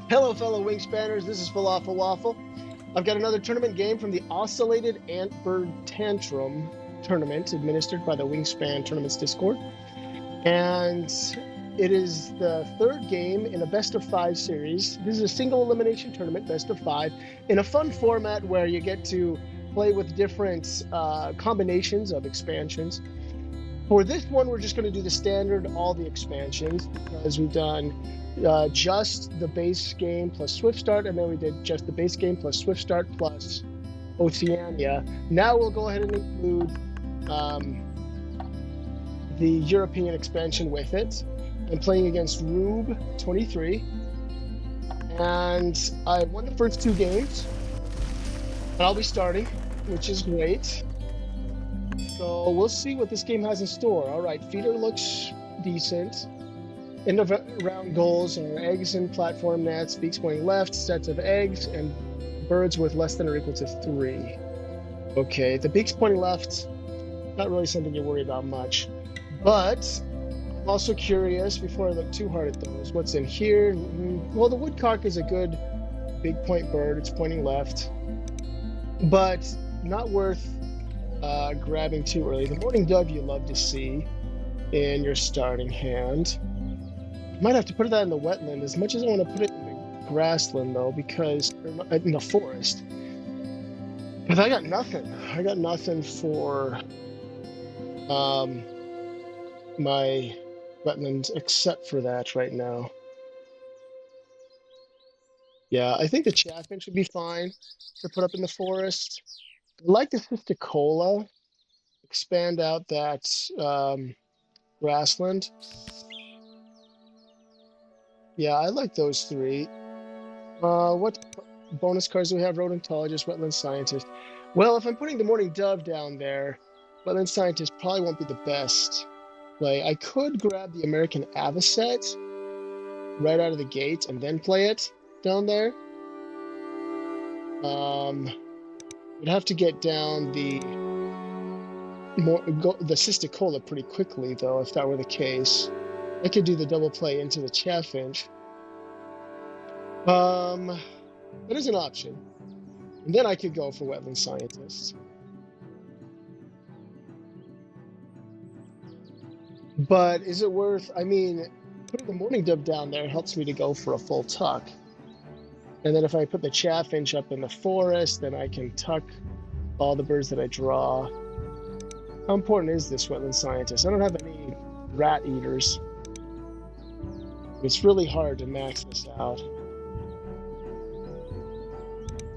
Hello, fellow Wingspanners. This is Falafel Waffle. I've got another tournament game from the Oscillated Antbird Tantrum tournament administered by the Wingspan Tournaments Discord. And it is the third game in a best of 5 series. This is a single elimination tournament, best of 5, in a fun format where you get to play with different combinations of expansions. For this one, we're just going to do the standard, all the expansions, because we've done just the base game plus Swift Start, and then we did just the base game plus Swift Start plus Oceania. Now we'll go ahead and include the European expansion with it. I'm playing against Rube 23, and I won the first 2 games, and I'll be starting, which is great. So we'll see what this game has in store. All right, feeder looks decent. End of round goals are eggs and platform nets, beaks pointing left, sets of eggs, and birds worth less than or equal to 3. Okay, the beaks pointing left, not really something you worry about much. But I'm also curious, before I look too hard at those, what's in here? Well, the woodcock is a good big point bird. It's pointing left, but not worth grabbing too early. The morning dove you love to see in your starting hand. You might have to put that in the wetland as much as I want to put it in the grassland, though, because in the forest. Because I got nothing. I got nothing for my wetland except for that right now. Yeah, I think the chaffinch would be fine to put up in the forest. I like the Sisticola. Expand out that grassland. Yeah, I like those 3. What bonus cards do we have? Rodentologist, Wetland Scientist. Well, if I'm putting the Morning Dove down there, Wetland Scientist probably won't be the best play. I could grab the American Avocet right out of the gate and then play it down there. We'd have to get down the Sisticola pretty quickly, though, if that were the case. I could do the double play into the chaffinch. That is an option. And then I could go for Wetland Scientist. But is it worth, I mean, putting the Morning Dove down there helps me to go for a full tuck. And then if I put the chaffinch up in the forest, then I can tuck all the birds that I draw. How important is this Wetland Scientist? I don't have any rat eaters. It's really hard to max this out.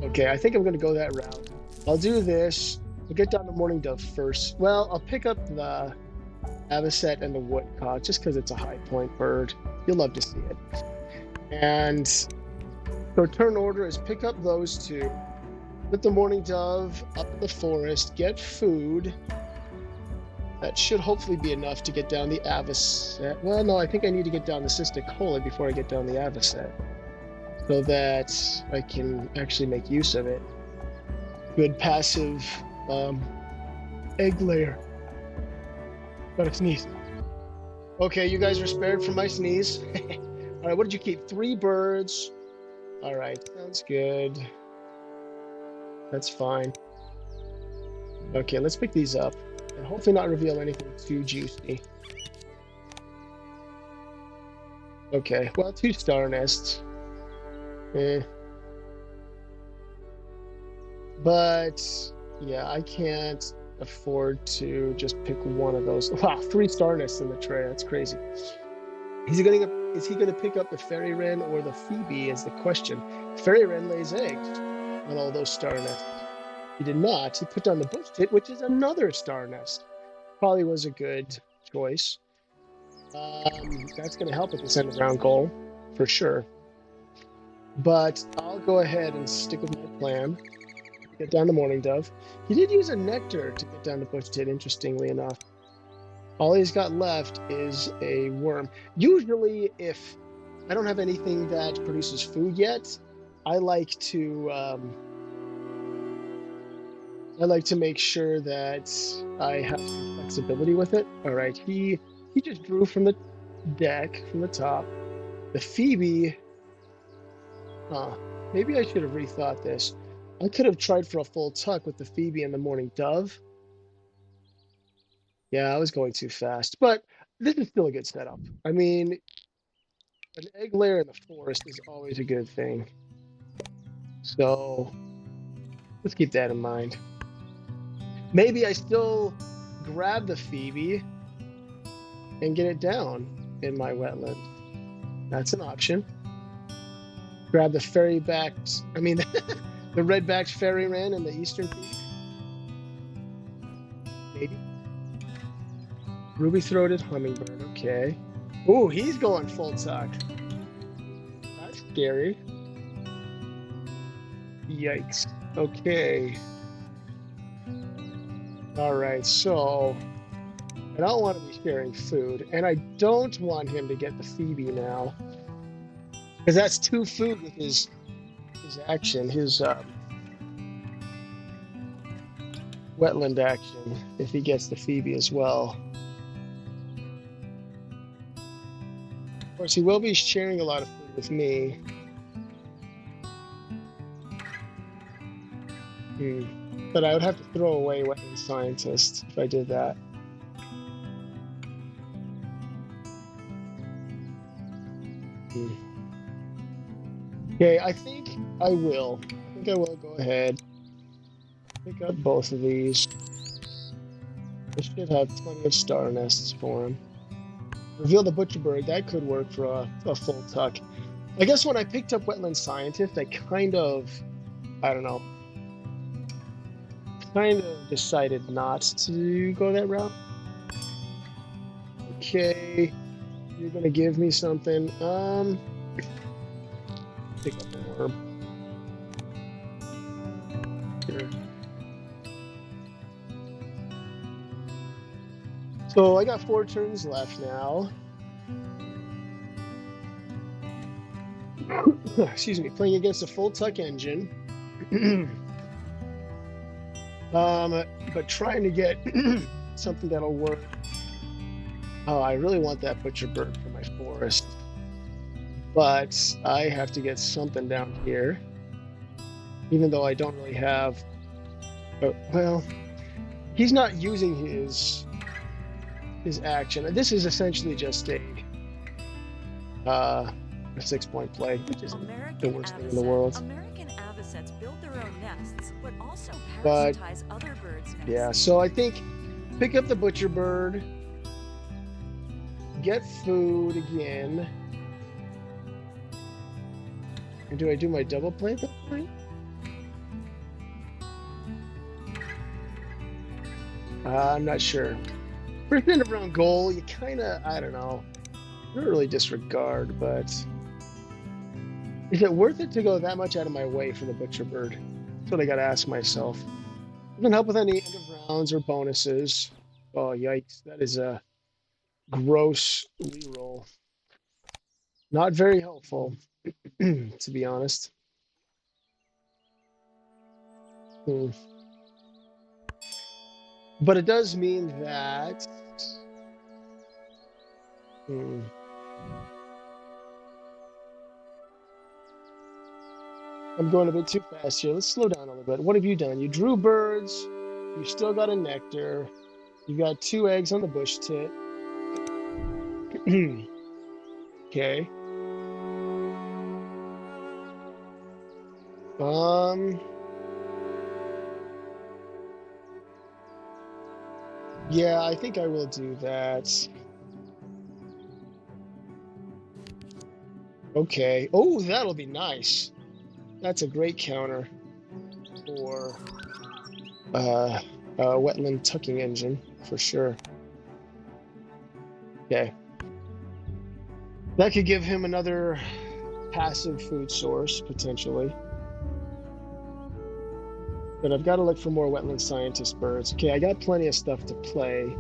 Okay, I think I'm going to go that route. I'll do this. I'll get down to Morning Dove first. Well, I'll pick up the Avocet and the woodcock just because it's a high point bird. You'll love to see it. And so turn order is pick up those 2, put the Morning Dove up in the forest, get food. That should hopefully be enough to get down the Avocet. Well, no, I think I need to get down the Sisticola before I get down the Avocet, so that I can actually make use of it. Good passive egg layer. Gotta sneeze. Okay, you guys are spared from my sneeze. All right, what did you keep? 3 birds. All right, sounds good. That's fine. Okay, let's pick these up and hopefully not reveal anything too juicy. Okay, well, 2 star nests. But yeah, I can't afford to just pick one of those. Wow, 3 star nests in the tray. That's crazy. Is he gonna pick up the fairy wren or the phoebe is the question. Fairy wren lays eggs on all those star nests. He did not. He put down the bush tit, which is another star nest. Probably was a good choice. That's going to help at this end of round goal, for sure. But I'll go ahead and stick with my plan. Get down the Morning Dove. He did use a nectar to get down the bush tit, interestingly enough. All he's got left is a worm. Usually, if I don't have anything that produces food yet, I like to make sure that I have some flexibility with it. All right, he just drew from the deck, from the top. The Phoebe Huh. Maybe I should have rethought this. I could have tried for a full tuck with the Phoebe and the Morning Dove. Yeah, I was going too fast, but this is still a good setup. I mean, an egg layer in the forest is always a good thing. So let's keep that in mind. Maybe I still grab the Phoebe and get it down in my wetland. That's an option. Grab the fairy-backed, I mean, the red-backed fairy wren in the eastern Phoebe. Maybe. Ruby-throated hummingbird, okay. Ooh, he's going full tuck. That's scary. Yikes. Okay. All right, so I don't want to be sharing food, and I don't want him to get the Phoebe now, because that's 2 food with his action, his wetland action, if he gets the Phoebe as well. Of course, he will be sharing a lot of food with me. But I would have to throw away Wetland Scientist if I did that. Okay, I think I will. I think I will go ahead. Pick up both of these. I should have plenty of star nests for him. Reveal the Butcherbird. That could work for a full tuck. I guess when I picked up Wetland Scientist, I kind of, I don't know, kind of decided not to go that route. Okay, you're gonna give me something. Pick up an orb. Here. So I got 4 turns left now. Excuse me, playing against a full tuck engine. But trying to get something that'll work. Oh, I really want that Butcherbird for my forest. But I have to get something down here. Even though I don't really have... well, he's not using his action. This is essentially just a 6-point play, which isn't the worst thing in the world. American avocets build their own nests, but also parasitize other birds' nests. Yeah, so I think pick up the Butcherbird, get food again. And do I do my double play at that point? I'm not sure. First end of round goal, you kind of, I don't know. You don't really disregard, but is it worth it to go that much out of my way for the Butcherbird? That's what I got to ask myself. Doesn't help with any end of rounds or bonuses. Oh, yikes. That is a gross reroll. Not very helpful, to be honest. But it does mean that... I'm going a bit too fast here. Let's slow down a little bit. What have you done? You drew birds. You still got a nectar. You got 2 eggs on the bush tit. Okay. Yeah, I think I will do that. Okay. Oh, that'll be nice. That's a great counter for wetland tucking engine, for sure. Okay. That could give him another passive food source, potentially. But I've got to look for more Wetland Scientist birds. Okay, I got plenty of stuff to play.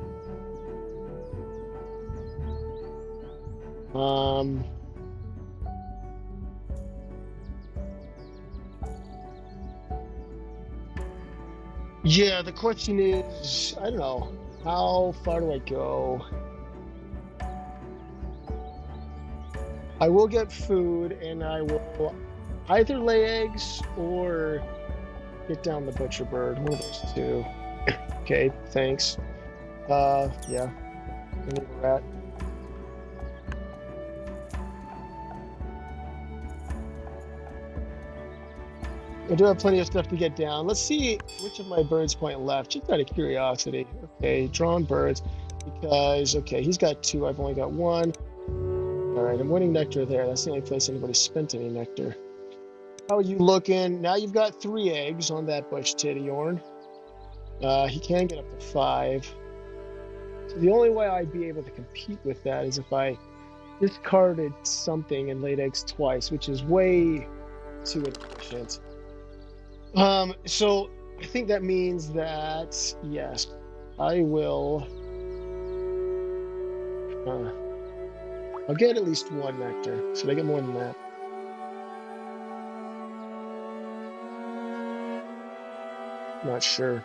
Yeah, the question is, I don't know, how far do I go? I will get food, and I will either lay eggs or get down the butcher bird. One of those two. Okay, thanks. Yeah. I need a rat. I do have plenty of stuff to get down. Let's see which of my birds point left, just out of curiosity. Okay, drawn birds, because, okay, he's got 2, I've only got 1. All right, I'm winning nectar there. That's the only place anybody spent any nectar. How are you looking? Now you've got 3 eggs on that bush titty Yorn. He can get up to 5. So the only way I'd be able to compete with that is if I discarded something and laid eggs twice, which is way too inefficient. So I think that means that, yes, I will. I'll get at least 1 nectar. Should I get more than that? Not sure.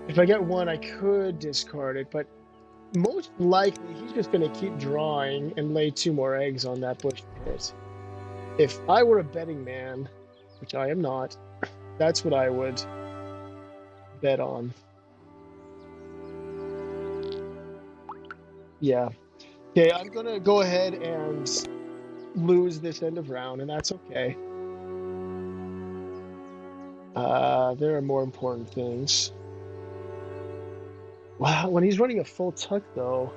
If I get 1, I could discard it, but most likely he's just going to keep drawing and lay 2 more eggs on that bush pit. If I were a betting man, which I am not, that's what I would bet on. Yeah. Okay, I'm going to go ahead and lose this end of round, and that's okay. There are more important things. Wow, when he's running a full tuck, though,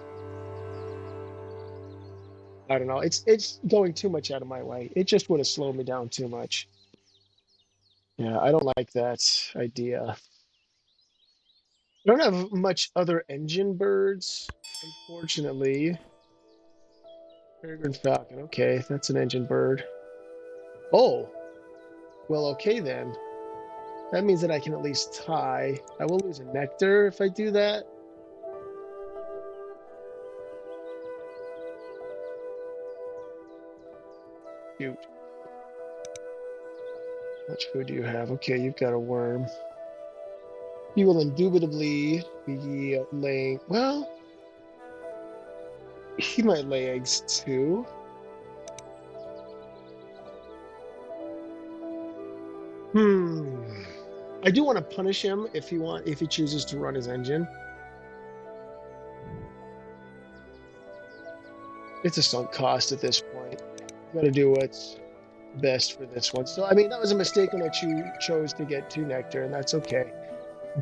I don't know. It's going too much out of my way. It just would have slowed me down too much. Yeah, I don't like that idea. I don't have much other engine birds, unfortunately. Peregrine falcon. Okay, that's an engine bird. Oh, well, okay then. That means that I can at least tie. I will lose a nectar if I do that. Shoot. How much food do you have? Okay, you've got a worm. You will indubitably be laying. Well, he might lay eggs too. I do want to punish him if he chooses to run his engine. It's a sunk cost at this point. You got to do what's best for this one. So I mean that was a mistake when I chose to get 2 nectar, and that's okay.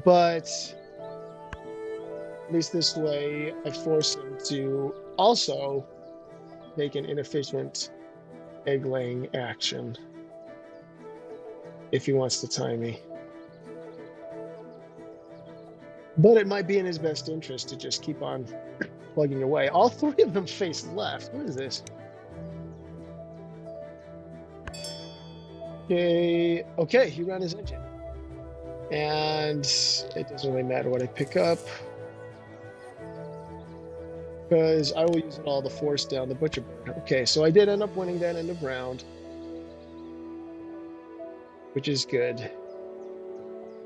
But at least this way, I force him to also make an inefficient egg-laying action if he wants to tie me. But it might be in his best interest to just keep on plugging away. All 3 of them face left. What is this? Okay, he ran his engine. And it doesn't really matter what I pick up, because I will use it all to force down the butcher bird. Okay, so I did end up winning that end of round, which is good.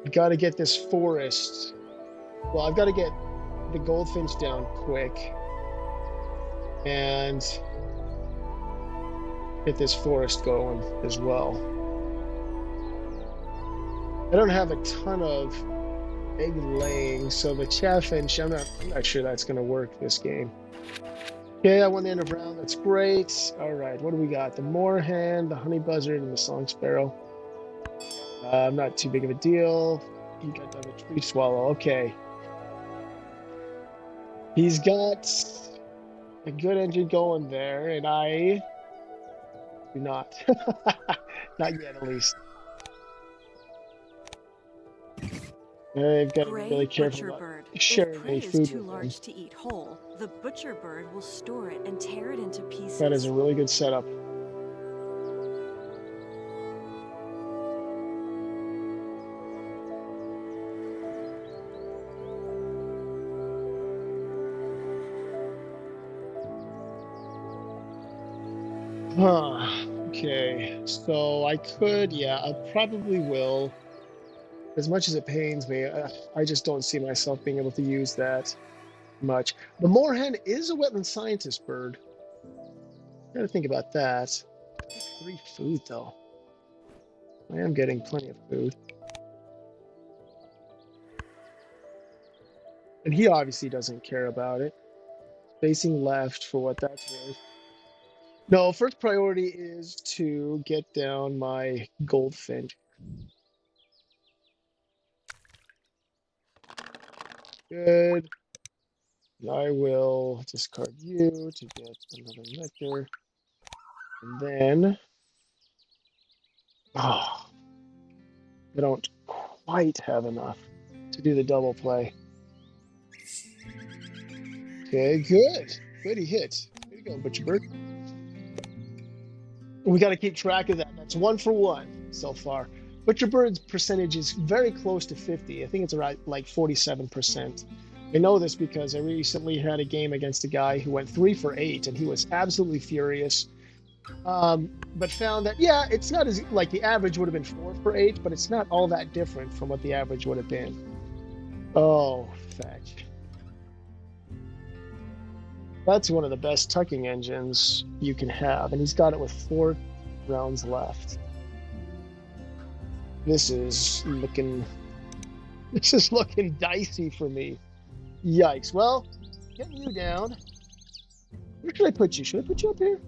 I've got to get this forest. Well, I've got to get the goldfinch down quick and get this forest going as well. I don't have a ton of egg laying, so the chaffinch, I'm not sure that's going to work this game. Okay, I won the end of round. That's great. All right, what do we got? The moorhen, the honey buzzard, and the song sparrow. Not too big of a deal. He got down the tree swallow. Okay. He's got a good engine going there, and I do not. Not yet, at least. I've got to be really careful about sharing any food too with large him. to eat whole, the butcher bird will store it and tear it into pieces. That is a really good setup. Okay, so I could, yeah, I probably will. As much as it pains me, I just don't see myself being able to use that. much. The moorhen is a wetland scientist bird. Gotta think about that. 3 food though. I am getting plenty of food. And he obviously doesn't care about it. Facing left for what that's worth. No, first priority is to get down my goldfinch. Good. I will discard you to get another nectar. And then... Oh, I don't quite have enough to do the double play. Okay, good. Good, he hit. There you go, Butcher Bird. We got to keep track of that. That's 1 for 1 so far. Butcher Bird's percentage is very close to 50. I think it's around like 47%. I know this because I recently had a game against a guy who went 3 for 8, and he was absolutely furious. But found that, yeah, it's not as, like the average would have been 4 for 8, but it's not all that different from what the average would have been. Oh, fetch. That's one of the best tucking engines you can have, and he's got it with 4 rounds left. This is looking dicey for me. Yikes. Well, getting you down. Where should I put you? Should I put you up here?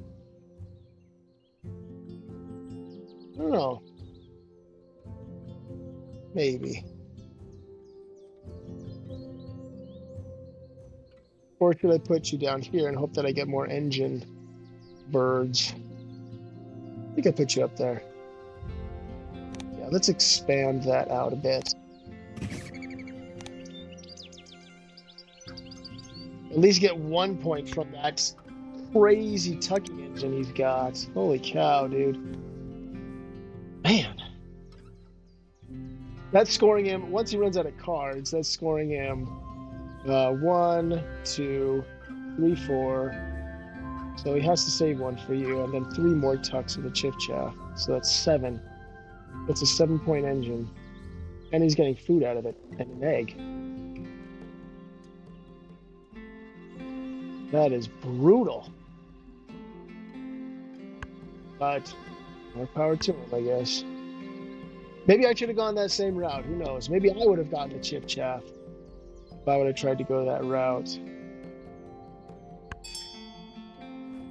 I don't know. Maybe. Or should I put you down here and hope that I get more engine birds? I think I put you up there. Yeah, let's expand that out a bit. At least get 1 point from that crazy tucking engine he's got. Holy cow, dude. Man. That's scoring him, once he runs out of cards, that's scoring him 1, 2, 3, 4. So he has to save 1 for you, and then 3 more tucks of the Chiff Chaff. So that's 7. That's a 7-point engine. And he's getting food out of it, and an egg. That is brutal. But more power to him, I guess. Maybe I should have gone that same route. Who knows? Maybe I would have gotten the Chiff Chaff if I would have tried to go that route.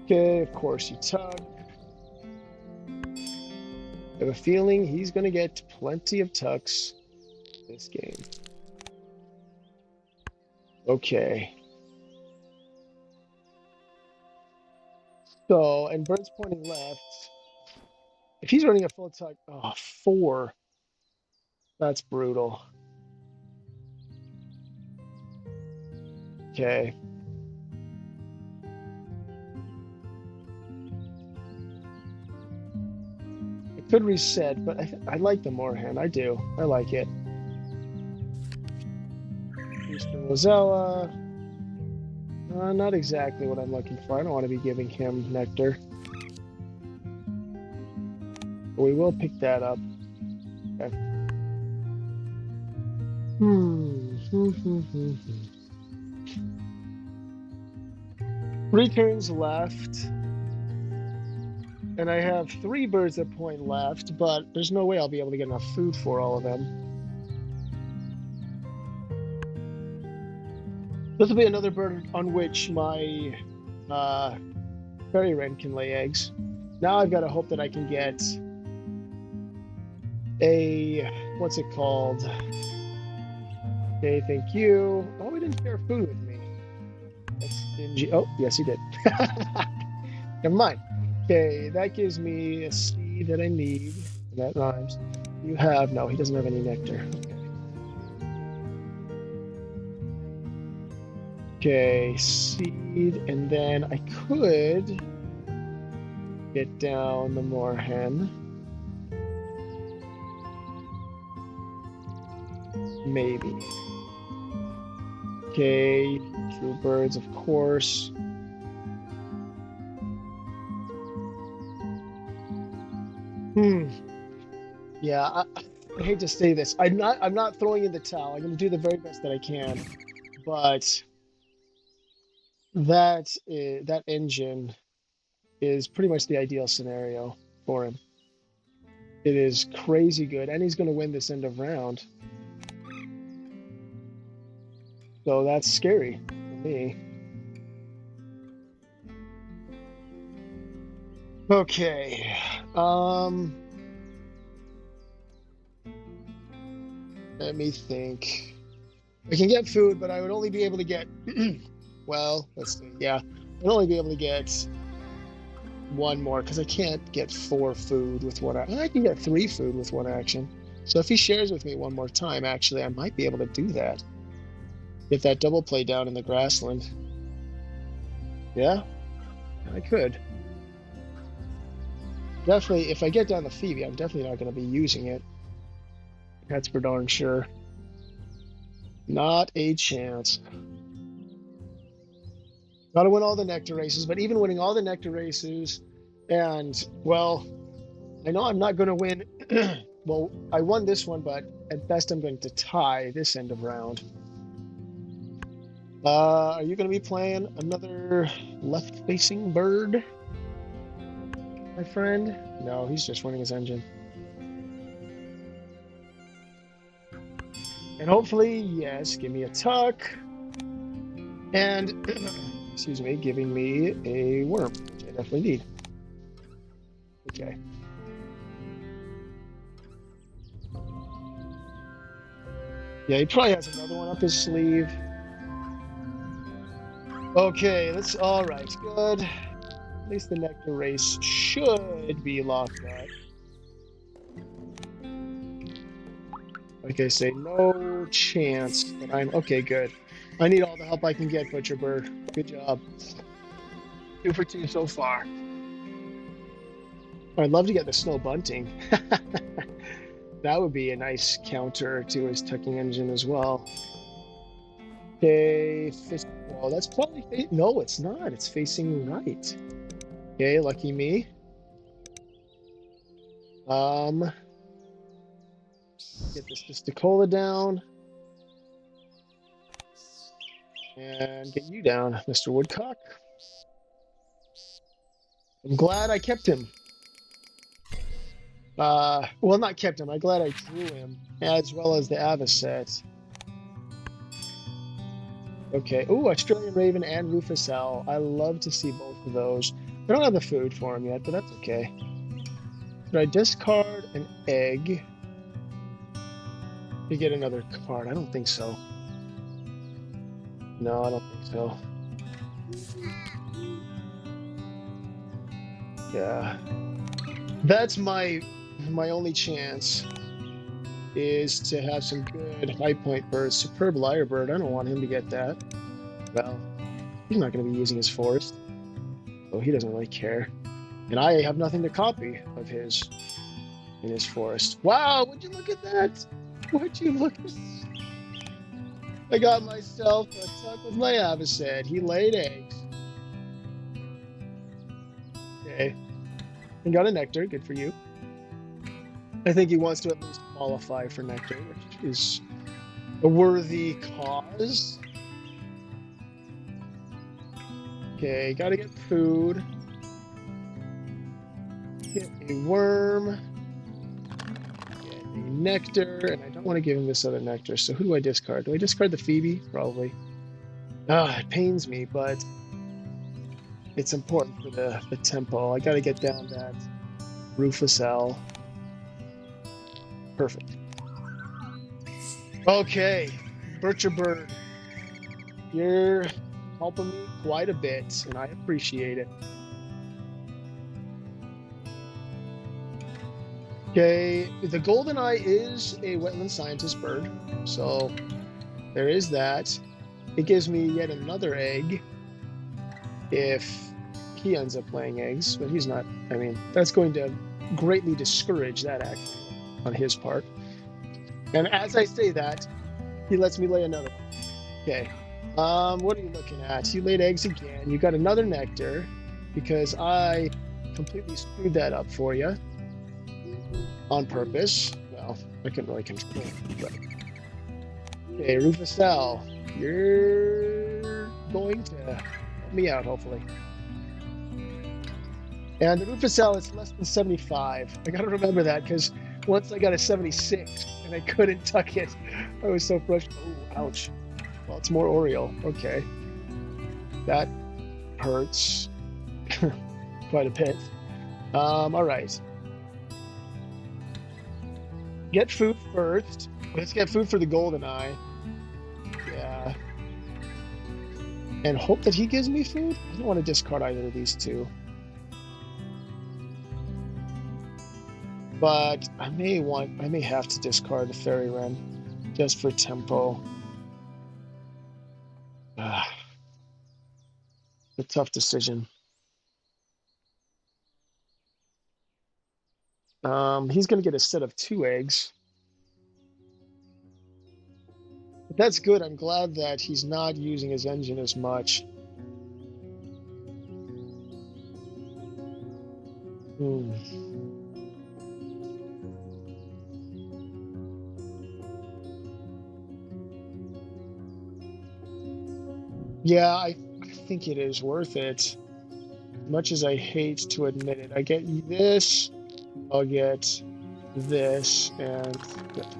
Okay, of course you tug. I have a feeling he's going to get plenty of tucks this game. Okay. So, and Bird's pointing left. If he's running a full tuck, 4. That's brutal. Okay. I could reset, but I like the Moorhen. I do. I like it. Eastern Rosella. Not exactly what I'm looking for. I don't want to be giving him nectar. But we will pick that up. Okay. 3 turns left. And I have 3 birds at point left, but there's no way I'll be able to get enough food for all of them. This will be another bird on which my fairy wren can lay eggs. Now I've got to hope that I can get a, what's it called? Okay, thank you. Oh, he didn't share food with me. That's stingy. Oh, yes, he did. Never mind. Okay, that gives me a seed that I need. That rhymes. You have, no, he doesn't have any nectar. Okay, seed, and then I could get down the moorhen. Maybe. Okay, true birds, of course. Yeah, I hate to say this. I'm not throwing in the towel. I'm going to do the very best that I can, but that engine is pretty much the ideal scenario for him. It is crazy good, and he's going to win this end of round. So that's scary for me. Okay. Let me think. I can get food, but I would only be able to get well, let's see. Yeah. I'd only be able to get one more because I can't get 4 food with one action. I can get 3 food with one action. So if he shares with me one more time, actually, I might be able to do that. Get that double play down in the grassland. Yeah, I could. Definitely, if I get down the Phoebe, I'm definitely not going to be using it. That's for darn sure. Not a chance. Got to win all the nectar races, but even winning all the nectar races, and, well, I know I'm not going to win. Well, I won this one, but at best I'm going to tie this end of round. Are you going to be playing another left-facing bird, my friend? No, he's just running his engine. And hopefully, yes, give me a tuck. And, excuse me, giving me a worm, which I definitely need. Okay. Yeah, he probably has another one up his sleeve. Okay, all right, good. At least the nectar race should be locked up. Like I say, no chance that okay, good. I need all the help I can get, Butcher Bird. Good job. 2 for 2 so far. I'd love to get the snow bunting. That would be a nice counter to his tucking engine as well. Okay, well, that's probably no, it's not. It's facing right. Okay, lucky me. Get this Testicola down. And get you down, Mr. Woodcock. I'm glad I kept him. Well, not kept him. I'm glad I drew him, as well as the Avocet. Okay. Ooh, Australian Raven and Rufus Owl. I love to see both of those. I don't have the food for him yet, but that's okay. Should I discard an egg to get another card? I don't think so. No, I don't think so. Yeah. That's my only chance is to have some good high point birds. Superb lyrebird. I don't want him to get that. Well, he's not going to be using his forest, so he doesn't really care. And I have nothing to copy of his in his forest. Wow, would you look at that? Would you look at that? I got myself a tuck with my Avocet. He laid eggs. Okay. And got a nectar. Good for you. I think he wants to at least qualify for nectar, which is a worthy cause. Okay, gotta get food. Get a worm. Get a nectar, and I don't want to give him this other nectar, so who do I discard? Do I discard the Phoebe? Probably. It pains me, but it's important for the tempo. I gotta get down that Rufus Owl. Perfect. Okay, Butcher Bird, you're helping me quite a bit, and I appreciate it. Okay, the Goldeneye is a wetland scientist bird, so there is that. It gives me yet another egg if he ends up laying eggs, but he's not. I mean, that's going to greatly discourage that action on his part. And as I say that, he lets me lay another one. Okay. What are you looking at? You laid eggs again. You got another nectar because I completely screwed that up for you on purpose. Well, I couldn't really control it, but... Okay, Rufus Owl, you're going to help me out, hopefully. And the Rufus L is less than 75. I gotta remember that because once I got a 76 and I couldn't tuck it, I was so frustrated. Oh, ouch. Well, it's more Oriole. Okay. That hurts quite a bit. All right. Get food first. Let's get food for the golden eye. Yeah. And hope that he gives me food? I don't want to discard either of these two. But I may have to discard the fairy wren just for tempo. A tough decision. He's going to get a set of 2 eggs. But that's good. I'm glad that he's not using his engine as much. Yeah, I think it is worth it. Much as I hate to admit it. I get this, I'll get this, and get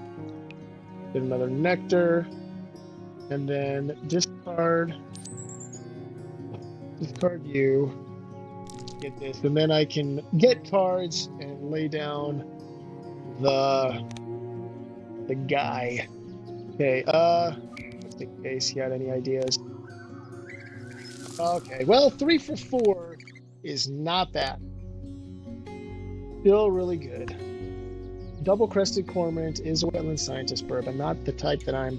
another nectar, and then discard you, get this, and then I can get cards and lay down the guy. Okay, just in case he had any ideas. Okay, well, 3 for 4 is not bad. Still really good. Double-crested cormorant is a wetland scientist bird, but not the type that I'm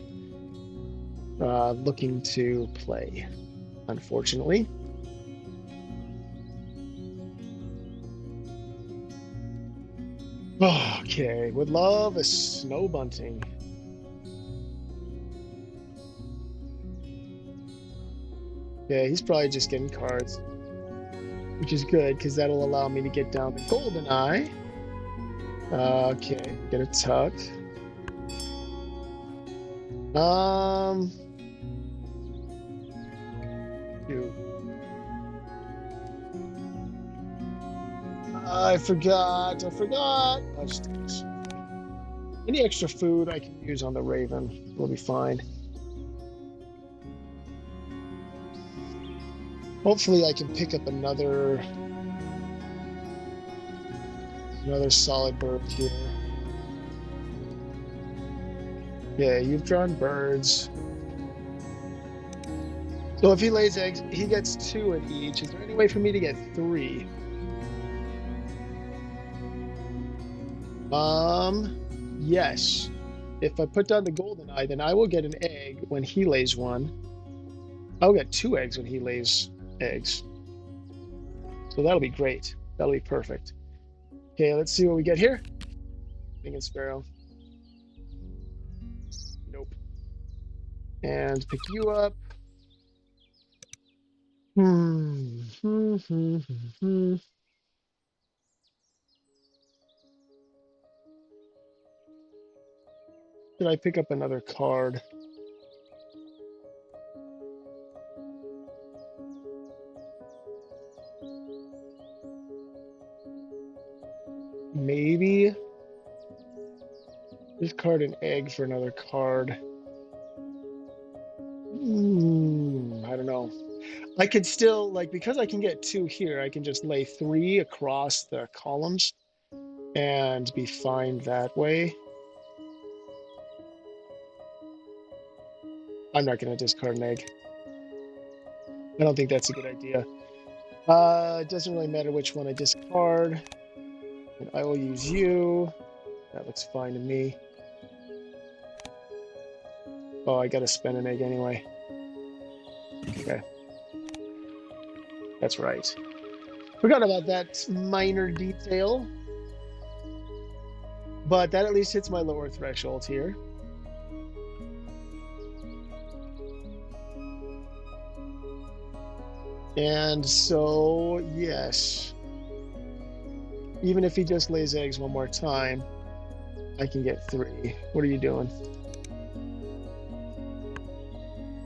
looking to play, unfortunately. Okay, would love a snow bunting. Yeah, he's probably just getting cards, which is good because that'll allow me to get down the golden eye. Okay, get a tuck. Dude. I forgot. I'll just take this. Any extra food I can use on the raven will be fine. Hopefully I can pick up another solid bird here. Yeah, you've drawn birds. So if he lays eggs, he gets 2 in each. Is there any way for me to get 3? Yes. If I put down the golden eye, then I will get an egg when he lays one. I'll get 2 eggs when he lays eggs. So that'll be great. That'll be perfect. Okay, let's see what we get here. King and Sparrow. Nope. And pick you up. Should I pick up another card? Maybe discard an egg for another card. I don't know. I could still, because I can get 2 here, I can just lay 3 across the columns and be fine that way. I'm not going to discard an egg. I don't think that's a good idea. It doesn't really matter which one I discard. And I will use you. That looks fine to me. Oh, I gotta spend an egg anyway. Okay. That's right. Forgot about that minor detail. But that at least hits my lower threshold here. And so, yes. Even if he just lays eggs one more time, I can get 3. What are you doing?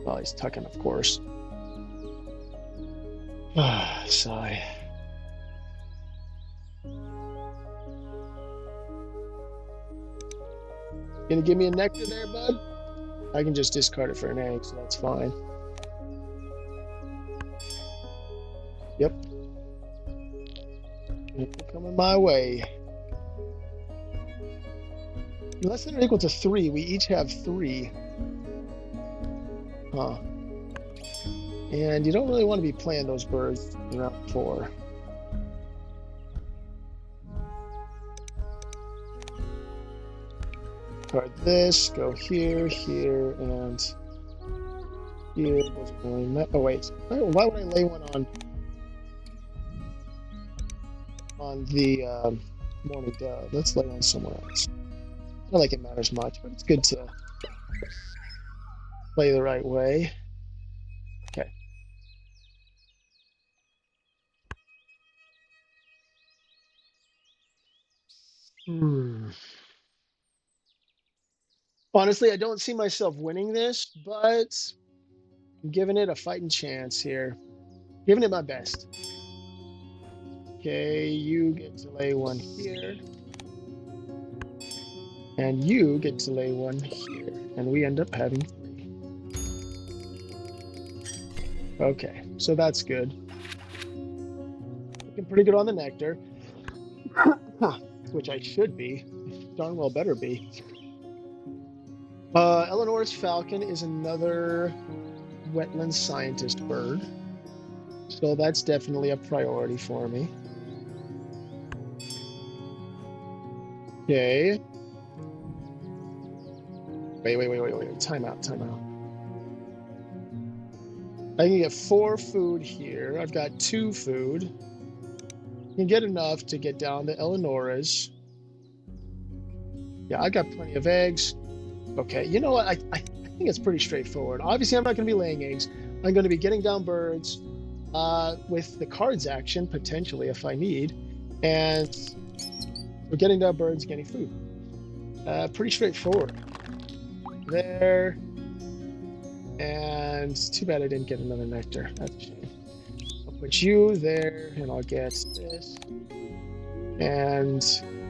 Well, he's tucking, of course. Sigh. Gonna give me a nectar there, bud? I can just discard it for an egg, so that's fine. Yep. Coming my way. Less than or equal to 3. We each have 3. Huh. And you don't really want to be playing those birds in round 4. Card this, go here, here, and here. Oh wait, why would I lay one on the morning dove? Let's lay one somewhere else. Not like it matters much, but it's good to play the right way. Okay. Honestly, I don't see myself winning this, but I'm giving it a fighting chance here. Giving it my best. Okay, you get to lay one here. And you get to lay one here. And we end up having 3. Okay, so that's good. Looking pretty good on the nectar. Which I should be. Darn well better be. Eleanor's falcon is another wetland scientist bird. So that's definitely a priority for me. Okay. Wait. Time out. I can get 4 food here. I've got 2 food. I can get enough to get down to Eleonora's. Yeah, I got plenty of eggs. Okay, you know what? I think it's pretty straightforward. Obviously, I'm not going to be laying eggs. I'm going to be getting down birds with the cards action, potentially, if I need. And we're getting down birds, getting food. Pretty straightforward. There. And too bad I didn't get another nectar. That's a shame. I'll put you there, and I'll get this. And,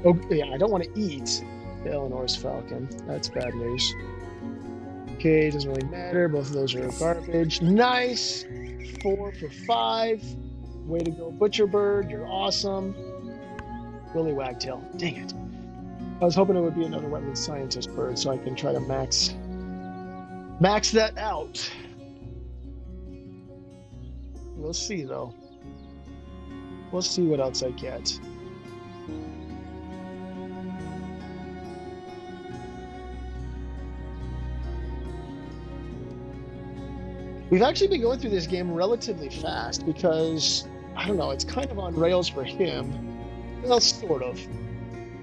oh, yeah, I don't want to eat the Eleanor's falcon. That's bad news. Okay, doesn't really matter. Both of those are garbage. Nice! 4 for 5. Way to go, Butcher Bird. You're awesome. Willy Wagtail. Dang it. I was hoping it would be another wetland scientist bird so I can try to max that out. We'll see, though. We'll see what else I get. We've actually been going through this game relatively fast because, I don't know, it's kind of on rails for him. Well, sort of.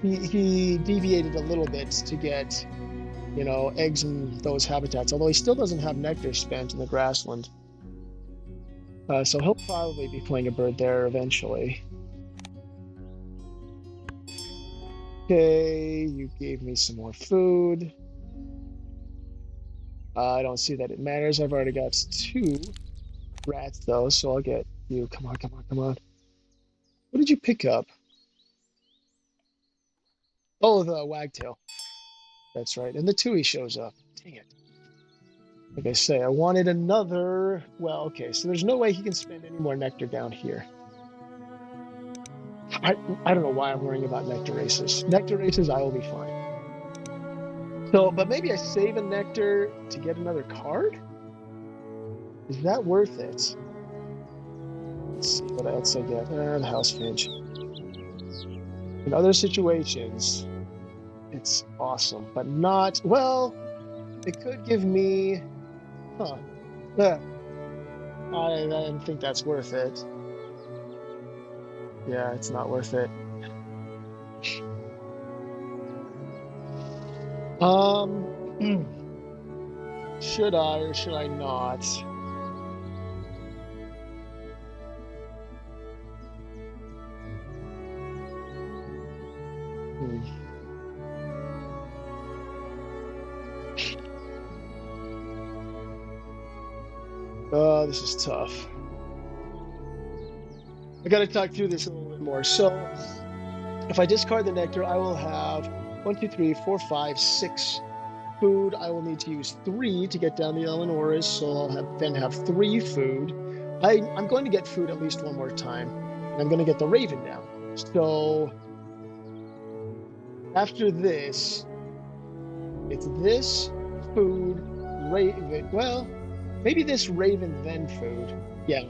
He deviated a little bit to get, eggs in those habitats, although he still doesn't have nectar spent in the grassland. So he'll probably be playing a bird there eventually. Okay, you gave me some more food. I don't see that it matters. I've already got 2 rats, though, so I'll get you. Come on. What did you pick up? Oh, the wagtail. That's right. And the Tui shows up. Dang it. Like I say, I wanted another... Well, okay, so there's no way he can spend any more nectar down here. I don't know why I'm worrying about nectar races. Nectar races, I will be fine. So, but maybe I save a nectar to get another card? Is that worth it? Let's see what else I get. The house finch. In other situations, it's awesome, but not... Well, it could give me... Huh. I didn't think that's worth it. Yeah, it's not worth it. Should I or should I not? Oh, this is tough. I got to talk through this a little bit more. So if I discard the nectar, I will have 1, 2, 3, 4, 5, 6 food. I will need to use 3 to get down the Eleonoras, so I'll then have 3 food. I'm going to get food at least one more time, and I'm going to get the Raven down. So after this, it's this food, Raven. Well, maybe this Raven then food. Yeah.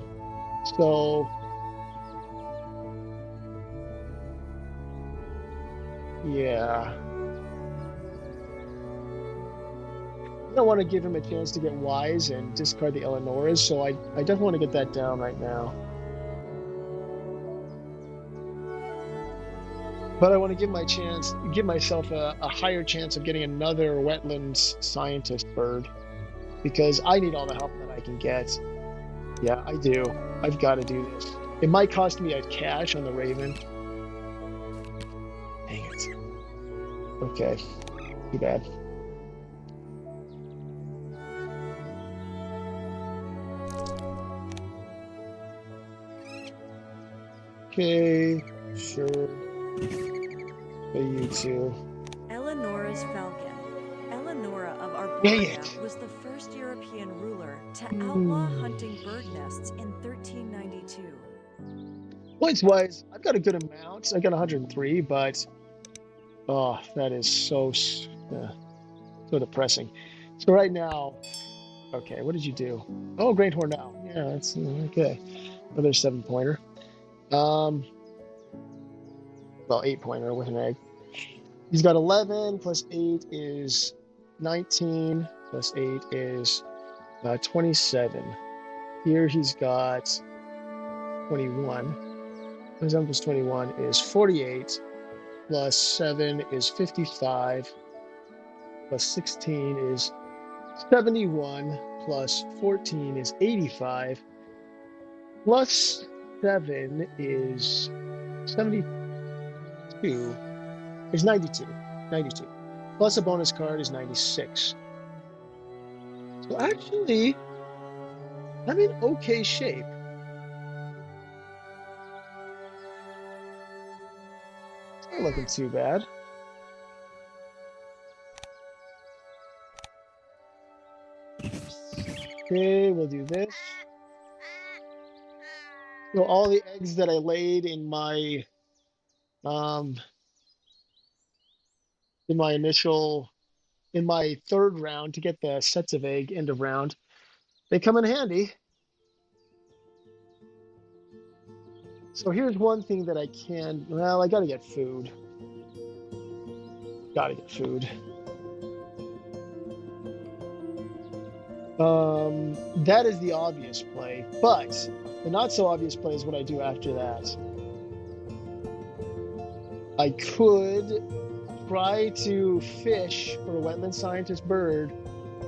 So yeah. I don't want to give him a chance to get wise and discard the Eleonoras, so I definitely want to get that down right now. But I want to give myself a higher chance of getting another wetlands scientist bird, because I need all the help that I can get. Yeah, I do. I've got to do this. It might cost me a cash on the Raven. Dang it. Okay. Too bad. Okay, sure. Pay you too. Eleonora's falcon. Eleonora of Dang Arborea it. was the first European ruler to outlaw hunting bird nests in 1392. Points wise, I've got a good amount. I got 103, but oh, that is so depressing. So right now, okay, what did you do? Oh, Great Hornell. Yeah, that's okay. Another 7-pointer. Well, 8-pointer with an egg. He's got 11 plus 8 is 19 plus 8 is 27. Here he's got 21. 27 plus 21 is 48. Plus 7 is 55. Plus 16 is 71. Plus 14 is 85. Plus 7 is 72. Is 92. 92. Plus a bonus card is 96. So actually, I'm in okay shape. It's not looking too bad. Okay, we'll do this. So all the eggs that I laid in my in my third round to get the sets of egg end of round, they come in handy. So here's one thing that I can, well, I gotta get food. Gotta get food. That is the obvious play, but the not so obvious play is what I do after that. I could try to fish for a wetland scientist bird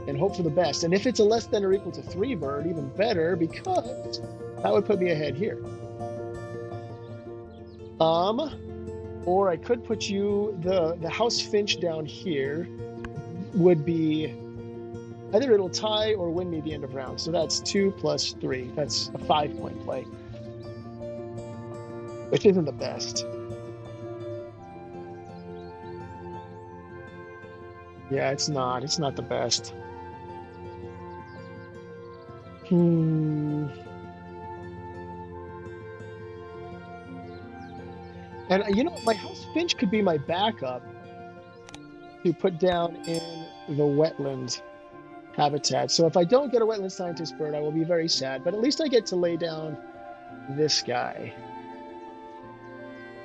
and hope for the best. And if it's a less than or equal to 3 bird, even better, because that would put me ahead here. Or I could put you, the house finch down here would be either it'll tie or win me the end of round. So that's 2 plus 3. That's a 5-point play, which isn't the best. Yeah, it's not. It's not the best. And you know, my house finch could be my backup to put down in the wetland habitat. So if I don't get a wetland scientist bird, I will be very sad. But at least I get to lay down this guy.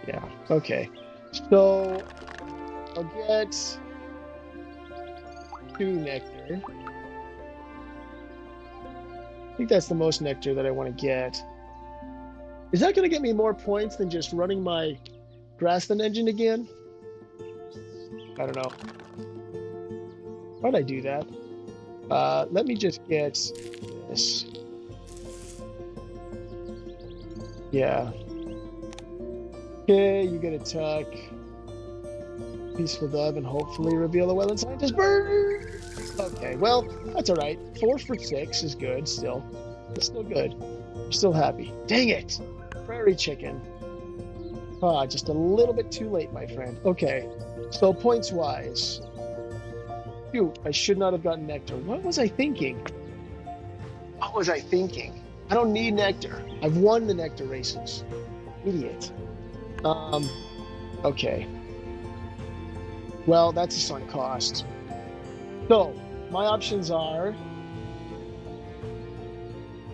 Yeah. Okay. So I'll get 2 nectar. I think that's the most nectar that I want to get. Is that going to get me more points than just running my grassland engine again? I don't know. Why'd I do that? Let me just get this. Yeah. Okay, you get a tuck. Peaceful dove and hopefully reveal a wetland scientist bird. Okay, well, that's all right. 4 for 6 is good still. It's still good. I'm still happy. Dang it! Prairie chicken. Ah, just a little bit too late, my friend. Okay, so points wise. Shoot, I should not have gotten nectar. What was I thinking? What was I thinking? I don't need nectar. I've won the nectar races. Idiot. Okay. Well, that's a sunk cost. So, my options are,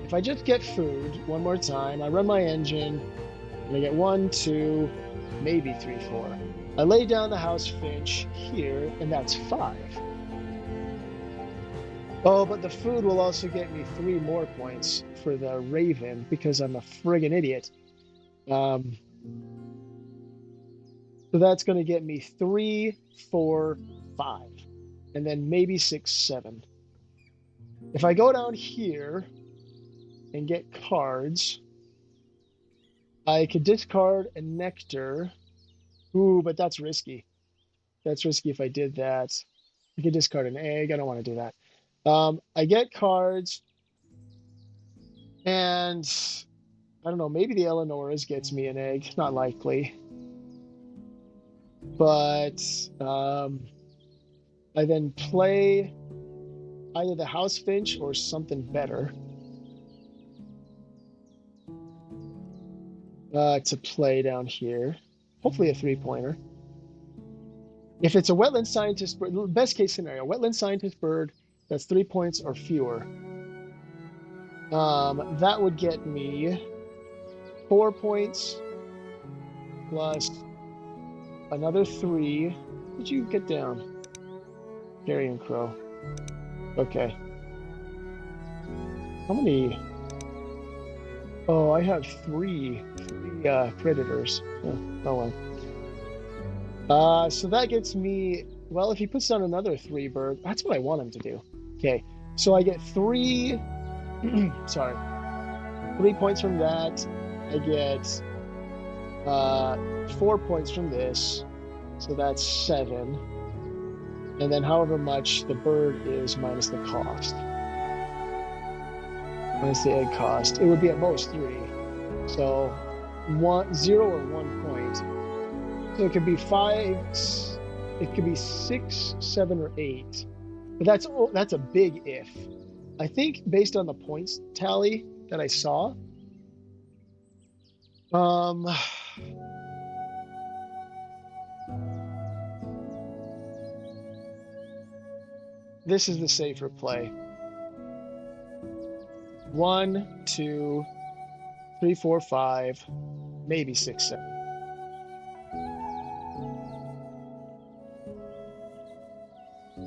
if I just get food one more time, I run my engine, and I get 1, 2, maybe 3, 4. I lay down the house finch here, and that's 5. Oh, but the food will also get me 3 more points for the raven because I'm a friggin' idiot. So that's going to get me 3, 4, 5, and then maybe 6, 7. If I go down here and get cards, I could discard a nectar. Ooh, but that's risky. That's risky if I did that. I could discard an egg. I don't want to do that. I get cards, and I don't know, maybe the Eleanor's gets me an egg. Not likely. But I then play either the house finch or something better to play down here. Hopefully a 3-pointer. If it's a wetland scientist bird, best case scenario, wetland scientist bird that's 3 points or fewer, that would get me 4 points plus another 3. What did you get down? Carrion crow. Okay. How many? Oh, I have three predators. Oh well. So that gets me. Well, if he puts down another 3 bird, that's what I want him to do. Okay. So I get 3. Sorry. 3 points from that. I get 4 points from this. So that's 7. And then however much the bird is minus the cost. Minus the egg cost. It would be at most 3. So 0 or 1 point. So it could be 5, it could be 6, 7, or 8. But that's a big if. I think based on the points tally that I saw, this is the safer play. 1, 2, 3, 4, 5, maybe 6, 7.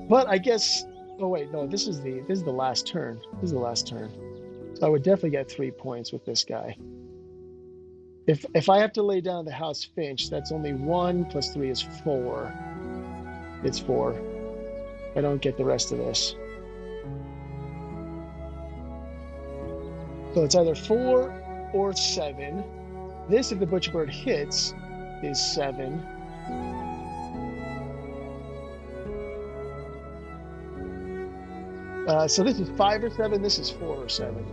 But I guess. Oh wait, no. This is the last turn. This is the last turn. So I would definitely get 3 points with this guy. If I have to lay down the house finch, that's only 1 plus 3 is 4. It's 4. I don't get the rest of this. So it's either 4 or 7. This, if the butcherbird hits, is 7. So this is 5 or 7. This is 4 or 7.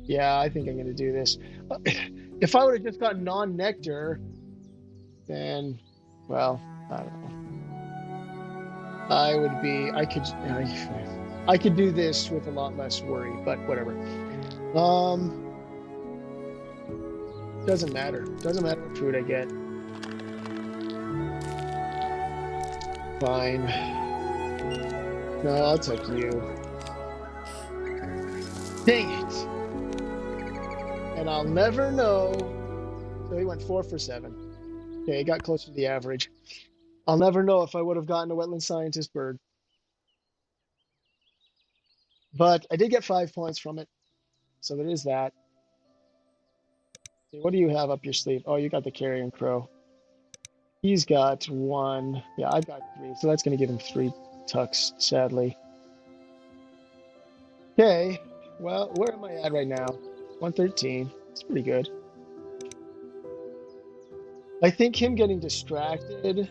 Yeah, I think I'm going to do this. If I would have just gotten non-nectar, then, well, I don't know. I could do this with a lot less worry, but whatever. Doesn't matter. Doesn't matter what food I get. Fine. No, I'll take you. Dang it! And I'll never know. So he went 4 for 7. Okay, he got closer to the average. I'll never know if I would have gotten a wetland scientist bird. But I did get 5 points from it. So there is that. Okay, what do you have up your sleeve? Oh, you got the carrion crow. He's got 1. Yeah, I've got 3. So that's going to give him 3 tucks, sadly. Okay. Well, where am I at right now? 113. It's pretty good. I think him getting distracted.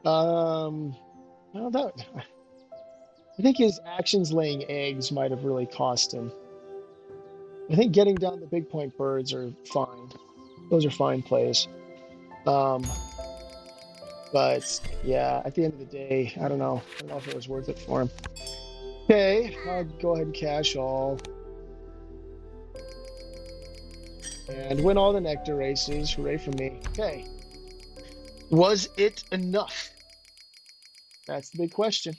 Well, I think his actions laying eggs might have really cost him. I think getting down the big point birds are fine. Those are fine plays. Um, but yeah, at the end of the day, I don't know. I don't know if it was worth it for him. Okay, I'll go ahead and cash all and win all the nectar races. Hooray for me. Okay. Was it enough? That's the big question.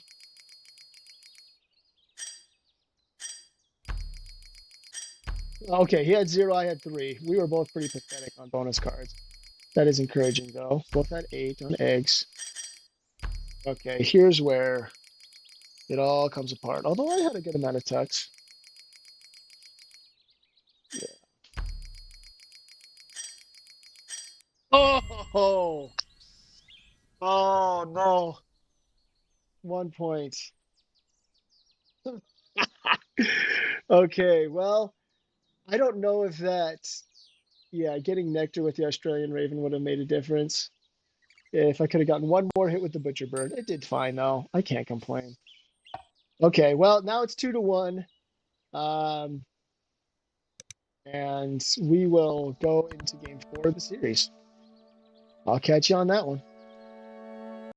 Okay, he had 0, I had 3. We were both pretty pathetic on bonus cards. That is encouraging, though. Both had 8 on eggs. Okay, here's where it all comes apart. Although I had a good amount of tucks. Yeah. Oh, oh no. 1 point. Okay, well, I don't know if that, yeah, getting nectar with the Australian Raven would have made a difference. If I could have gotten one more hit with the Butcher Bird. It did fine, though. I can't complain. Okay, well, now it's 2-1. Um, and we will go into game 4 of the series. I'll catch you on that one.